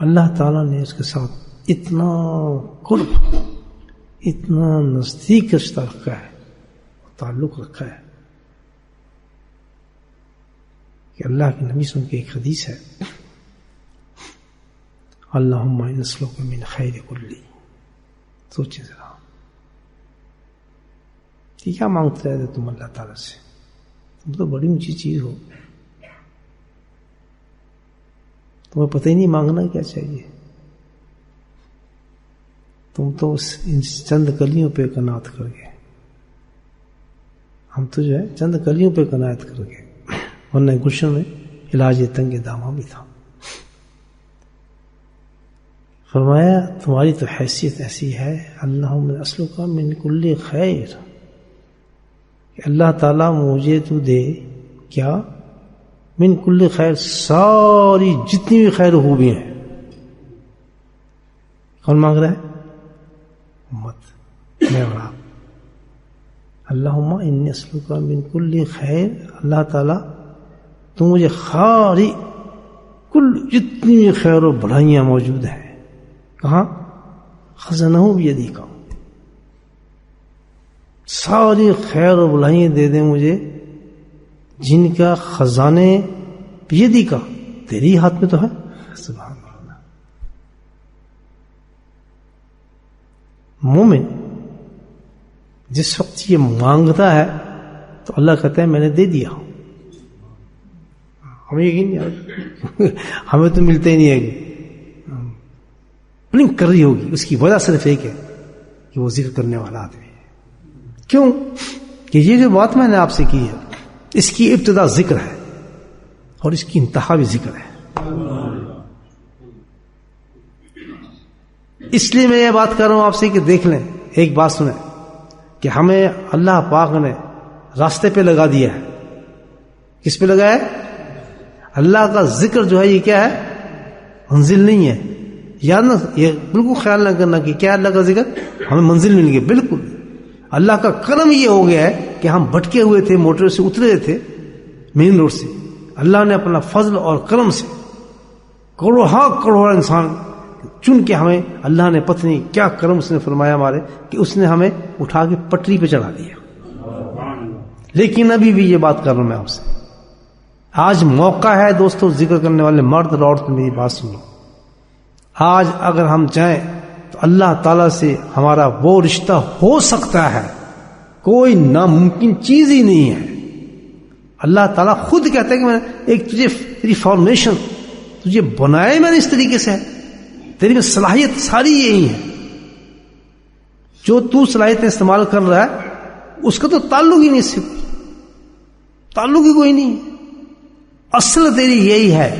اللہ تعالیٰ نے اس کے ساتھ اتنا قرب، اتنا نزدیک رشتہ رکھا ہے، تعلق رکھا ہے کہ اللہ کے نبی سن کے ایک حدیث ہے، اللہم انی اسألک من خیر کلی. سوچیں ذرا کہ کیا مانگتے رہتے تم اللہ تعالیٰ سے؟ تم تو بڑی اونچی چیز ہو، تمہیں پتہ ہی نہیں مانگنا کیا چاہیے. تم تو ان چند کلیوں پہ قناعت کر گئے، ہم تو جو ہے چند کلیوں پہ قناعت کر گئے، ورنہ گلشن میں علاج تنگ داماں بھی تھا. فرمایا تمہاری تو حیثیت ایسی ہے، اللہم اسألک من کل خیر، کہ اللہ تعالیٰ مجھے تو دے کیا؟ من کل خیر، ساری جتنی بھی خیر خوبی ہیں. کون مانگ رہا ہے؟ امت، میں اور آپ. اللہم انی اسألک من کل خیر، اللہ تعالیٰ تو مجھے خاری کل جتنی بھی خیر و بھلائیاں موجود ہیں، کہاں؟ خزنہ بیدیک، ساری خیر و بھلائیاں دے دیں مجھے جن کا خزانے بیدیک، تیری ہاتھ میں تو ہے. سبحان اللہ. مومن جس وقت یہ مانگتا ہے تو اللہ کہتا ہے میں نے دے دیا. ہمیں یقین نہیں، ہمیں تو ملتا ہی نہیں ہے. بلنک کر رہی ہوگی، اس کی وجہ صرف ایک ہے کہ وہ ذکر کرنے والا آدمی ہے. کیوں کہ یہ جو بات میں نے آپ سے کی ہے، اس کی ابتدا ذکر ہے اور اس کی انتہا بھی ذکر ہے. اس لیے میں یہ بات کر رہا ہوں آپ سے کہ دیکھ لیں، ایک بات سنیں کہ ہمیں اللہ پاک نے راستے پہ لگا دیا ہے. کس پہ لگا ہے؟ اللہ کا ذکر جو ہے یہ کیا ہے؟ منزل نہیں ہے. یاد نہ، یہ بالکل خیال نہ کرنا کہ کیا اللہ کا ذکر ہمیں منزل مل گئی. بالکل اللہ کا کرم یہ ہو گیا ہے کہ ہم بھٹکے ہوئے تھے، موٹر سے اترے تھے مین روڈ سے، اللہ نے اپنا فضل اور کرم سے کروڑا انسان چن کے ہمیں، اللہ نے پتہ نہیں کیا کرم اس نے فرمایا ہمارے کہ اس نے ہمیں اٹھا کے پٹری پہ چڑھا دیا. لیکن ابھی بھی یہ بات کر رہا ہوں میں آپ سے، آج موقع ہے دوستو، ذکر کرنے والے مرد اور عورت میری بات سنو. آج اگر ہم چاہیں تو اللہ تعالیٰ سے ہمارا وہ رشتہ ہو سکتا ہے، کوئی ناممکن چیز ہی نہیں ہے. اللہ تعالیٰ خود کہتا ہے کہ میں نے ایک تیری فارمیشن تجھے بنائے میں نے اس طریقے سے، تیری میں صلاحیت ساری یہی ہے. جو تو صلاحیتیں استعمال کر رہا ہے اس کا تو تعلق ہی نہیں، اس سے تعلق ہی کوئی نہیں. اصل تیری یہی ہے،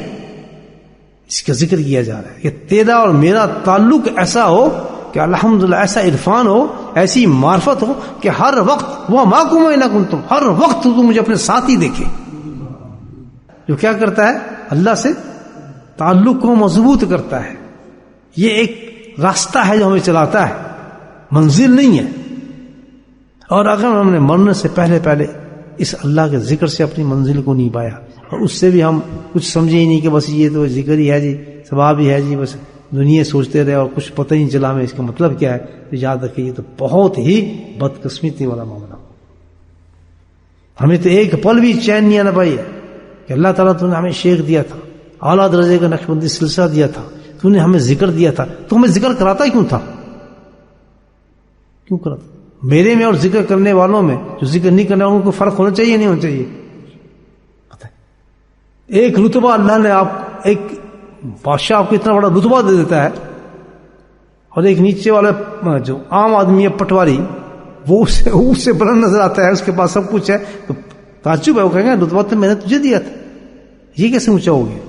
اس کا ذکر کیا جا رہا ہے کہ تیرا اور میرا تعلق ایسا ہو کہ الحمدللہ ایسا عرفان ہو، ایسی معرفت ہو کہ ہر وقت وہ ماکم اینا کنتم، ہر وقت تو مجھے اپنے ساتھ ہی دیکھے. جو کیا کرتا ہے؟ اللہ سے تعلق کو مضبوط کرتا ہے. یہ ایک راستہ ہے جو ہمیں چلاتا ہے، منزل نہیں ہے. اور اگر ہم نے مرنے سے پہلے اس اللہ کے ذکر سے اپنی منزل کو نہیں پایا اور اس سے بھی ہم کچھ سمجھے ہی نہیں کہ بس یہ تو ذکر ہی ہے جی، ثواب ہی ہے جی، بس دنیا سوچتے رہے اور کچھ پتہ ہی نہیں چلا ہمیں اس کا مطلب کیا ہے، تو یاد رکھیے یہ تو بہت ہی بدقسمتی والا معاملہ. ہمیں تو ایک پل بھی چین نہیں آنا پائی کہ اللہ تعالیٰ تو نے ہمیں شیخ دیا تھا، اعلیٰ درجے کا نقشبندی سلسلہ دیا تھا، تو نے ہمیں ذکر دیا تھا، تو ہمیں ذکر کراتا کیوں تھا؟ کیوں کراتا؟ میرے میں اور ذکر کرنے والوں میں، جو ذکر نہیں کرنے والوں کو فرق ہونا چاہیے نہیں ہونا چاہیے؟ پتہ ہے ایک رتبہ اللہ نے، آپ ایک بادشاہ آپ کو اتنا بڑا رتبہ دے دیتا ہے اور ایک نیچے والا جو عام آدمی ہے پٹواری، وہ اس سے بلند نظر آتا ہے، اس کے پاس سب کچھ ہے، تو تعجب ہے، وہ کہیں گے رتبہ تو میں نے تجھے دیا تھا، یہ کیسے اونچا ہو گیا؟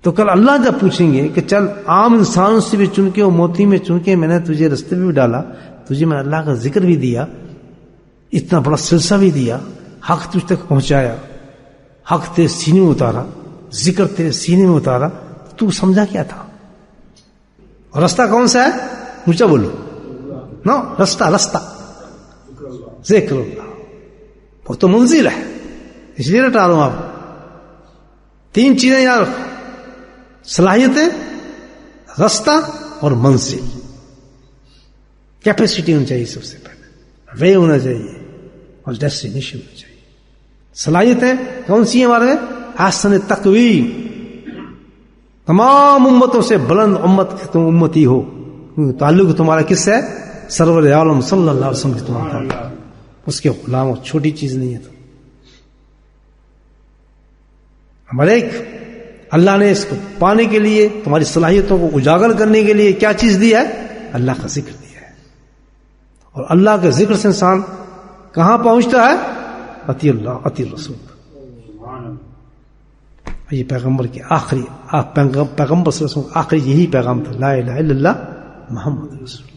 تو کل اللہ جب پوچھیں گے کہ چل عام انسانوں سے بھی چن کے، موتی میں چن کے میں نے تجھے رستے میں بھی ڈالا، تجھے میں اللہ کا ذکر بھی دیا، اتنا بڑا سلسلہ بھی دیا، حق تجھ تک پہنچایا، حق تیرے سینے میں اتارا، ذکر تیرے سینے میں اتارا، تو سمجھا کیا تھا؟ اور رستہ کون سا ہے؟ اونچا بولو نا، رستہ ذکر اللہ، وہ تو منزل ہے. اس لیے رٹا رہا ہوں آپ. 3 چیزیں یاد رکھو، صلاحیتیں، راستہ اور منزل، کیپیسٹی ہونی چاہیے سب سے پہلے، وے ہونا چاہیے اور ڈیسٹینیشن ہونا چاہیے. صلاحیتیں کون سی ہیں ہمارے میں؟ احسن تقویم، تمام امتوں سے بلند امت تم امتی ہو، تعلق تمہارا کس سے؟ سرور عالم صلی اللہ علیہ وسلم کی تمہارا تعلق، اس کے غلام ہو، چھوٹی چیز نہیں ہے. تو ہمارے ایک اللہ نے اس کو پانے کے لیے، تمہاری صلاحیتوں کو اجاگر کرنے کے لیے کیا چیز دی ہے؟ اللہ کا ذکر دیا ہے. اور اللہ کے ذکر سے انسان کہاں پہنچتا ہے؟ اطیع اللہ اطیع الرسول. یہ پیغمبر کی آخری پیغمبر صلی اللہ علیہ وسلم آخری یہی پیغام تھا، لا الہ الا اللہ محمد رسول.